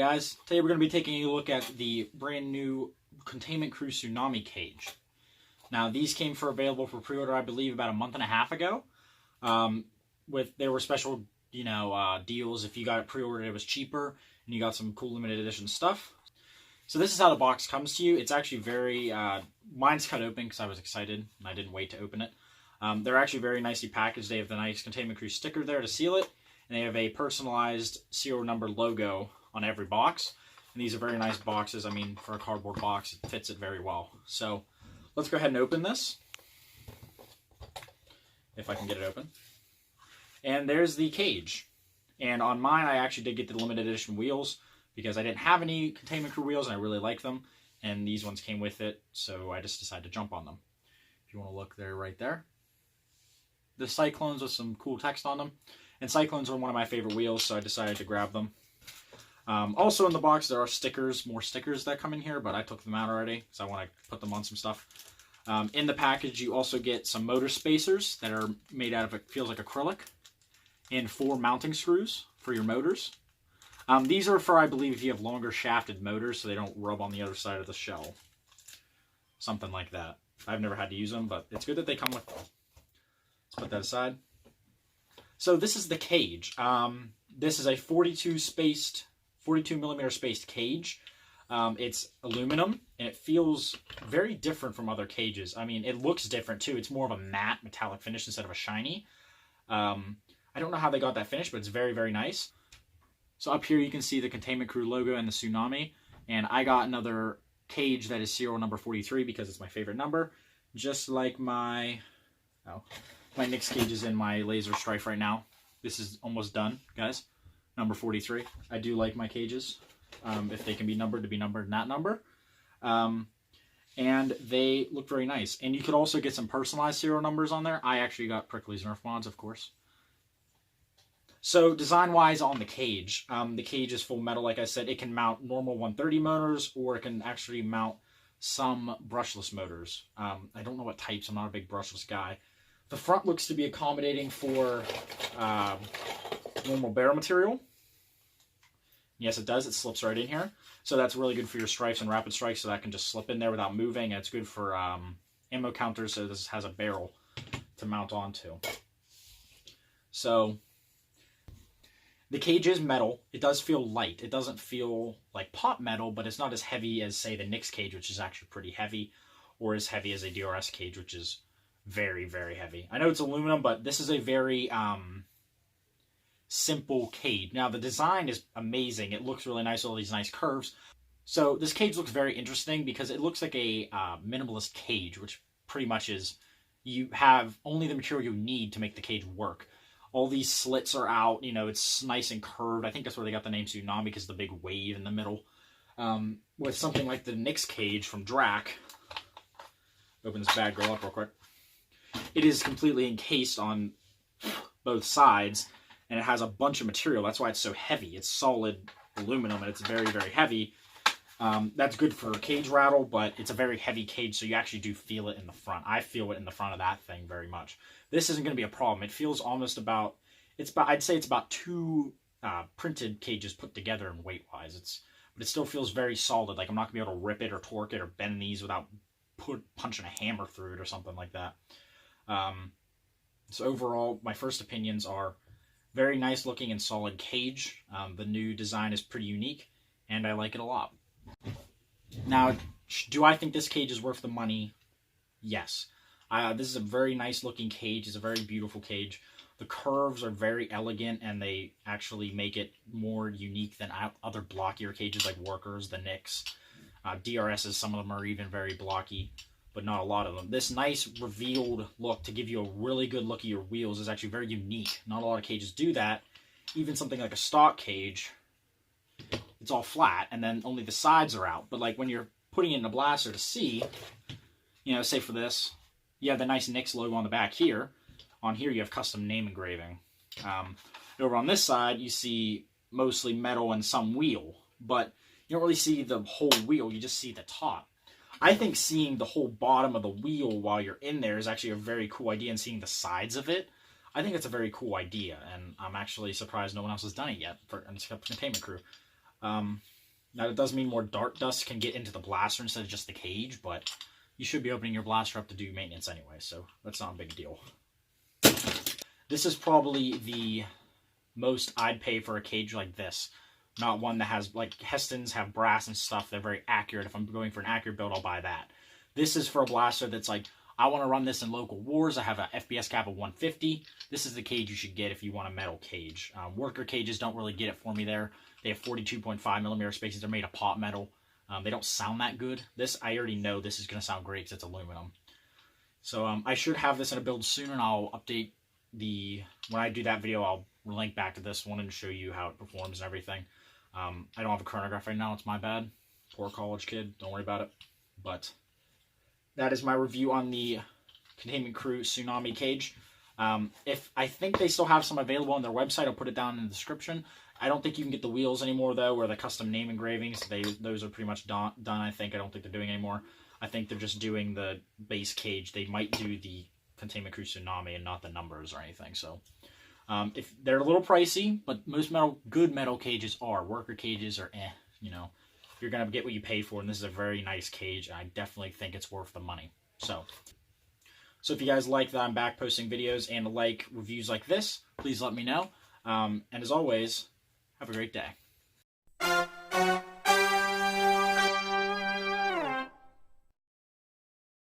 guys, today we're going to be taking a look at the brand new Containment Crew Tsunami cage. Now these came available for pre-order, I believe, about a month and a half ago. There were special, deals. If you got it pre-ordered, it was cheaper, and you got some cool limited edition stuff. So this is how the box comes to you. It's actually very, mine's cut open because I was excited and I didn't wait to open it. They're actually very nicely packaged. They have the nice Containment Crew sticker there to seal it, and they have a personalized serial number logo on every box. And these are very nice boxes. I mean, for a cardboard box, it fits it very well. So let's go ahead and open this, if I can get it open. And there's the cage. And on mine, I actually did get the limited edition wheels because I didn't have any Containment Crew wheels and I really like them. And these ones came with it, so I just decided to jump on them. If you want to look, there, right there. The Cyclones with some cool text on them. And Cyclones are one of my favorite wheels, so I decided to grab them. Also in the box, there are stickers, more stickers that come in here, but I took them out already, so I want to put them on some stuff. In the package, you also get some motor spacers that are made out of, it feels like acrylic, and 4 mounting screws for your motors. These are for, I believe, if you have longer shafted motors, so they don't rub on the other side of the shell. Something like that. I've never had to use them, but it's good that they come with them. Let's put that aside. So this is the cage. This is a 42 millimeter spaced cage. It's aluminum, and it feels very different from other cages. I mean, it looks different too. It's more of a matte metallic finish instead of a shiny. I don't know how they got that finish, but it's very, very nice. So up here you can see the Containment Crew logo and the Tsunami. And I got another cage that is serial number 43 because it's my favorite number. Just like my Nix cage is in my laser strife right now. This is almost done, guys. Number 43. I do like my cages, if they can be numbered, to be numbered in that number. And they look very nice. And you could also get some personalized serial numbers on there. I actually got PricklysNerfMods, of course. So design-wise on the cage is full metal, like I said. It can mount normal 130 motors, or it can actually mount some brushless motors. I don't know what types. I'm not a big brushless guy. The front looks to be accommodating for normal barrel material. Yes, it does. It slips right in here. So that's really good for your strikes and rapid strikes, so that can just slip in there without moving. And it's good for ammo counters, so this has a barrel to mount onto. So the cage is metal. It does feel light. It doesn't feel like pot metal, but it's not as heavy as, say, the Nix cage, which is actually pretty heavy, or as heavy as a DRS cage, which is very, very heavy. I know it's aluminum, but this is a very simple cage. Now, the design is amazing. It looks really nice, all these nice curves. So this cage looks very interesting because it looks like a minimalist cage, which pretty much is you have only the material you need to make the cage work. All these slits are out, it's nice and curved. I think that's where they got the name Tsunami, because of the big wave in the middle. With something like the Nix cage from Drac, open this bad girl up real quick. It is completely encased on both sides, and it has a bunch of material. That's why it's so heavy. It's solid aluminum, and it's very, very heavy. That's good for cage rattle, but it's a very heavy cage, so you actually do feel it in the front. I feel it in the front of that thing very much. This isn't going to be a problem. It feels almost about, I'd say it's about 2 printed cages put together in weight-wise. But it still feels very solid. Like I'm not going to be able to rip it or torque it or bend these without punching a hammer through it or something like that. So overall, my first opinions are very nice looking and solid cage. The new design is pretty unique, and I like it a lot. Now, do I think this cage is worth the money? Yes. This is a very nice looking cage. It's a very beautiful cage. The curves are very elegant, and they actually make it more unique than other blockier cages like Workers, the Nix. DRSs, some of them are even very blocky, but not a lot of them. This nice revealed look to give you a really good look at your wheels is actually very unique. Not a lot of cages do that. Even something like a stock cage, it's all flat, and then only the sides are out. But like when you're putting it in a blaster to see, say for this, you have the nice Nix logo on the back here. On here you have custom name engraving. Over on this side you see mostly metal and some wheel, but you don't really see the whole wheel, you just see the top. I think seeing the whole bottom of the wheel while you're in there is actually a very cool idea, and seeing the sides of it, I think it's a very cool idea, and I'm actually surprised no one else has done it yet, except Containment Crew. Now, it does mean more dart dust can get into the blaster instead of just the cage, but you should be opening your blaster up to do maintenance anyway, so that's not a big deal. This is probably the most I'd pay for a cage like this. Not one that has, like, Hestons have brass and stuff. They're very accurate. If I'm going for an accurate build, I'll buy that. This is for a blaster that's like, I want to run this in local wars. I have a FPS cap of 150. This is the cage you should get if you want a metal cage. Worker cages don't really get it for me there. They have 42.5mm spacings. They're made of pot metal. They don't sound that good. This, I already know this is going to sound great because it's aluminum. So I should have this in a build soon, and I'll update when I do that video, I'll link back to this one and show you how it performs and everything. I don't have a chronograph right now. It's my bad. Poor college kid. Don't worry about it. But that is my review on the Containment Crew Tsunami cage. If I think they still have some available on their website, I'll put it down in the description. I don't think you can get the wheels anymore, though, or the custom name engravings. Those are pretty much done, I think. I don't think they're doing anymore. I think they're just doing the base cage. They might do the Containment Crew Tsunami and not the numbers or anything. So if they're a little pricey, but most good metal cages are. Worker cages are you know. You're going to get what you pay for, and this is a very nice cage, and I definitely think it's worth the money. So if you guys like that I'm back posting videos and like reviews like this, please let me know. And as always, have a great day.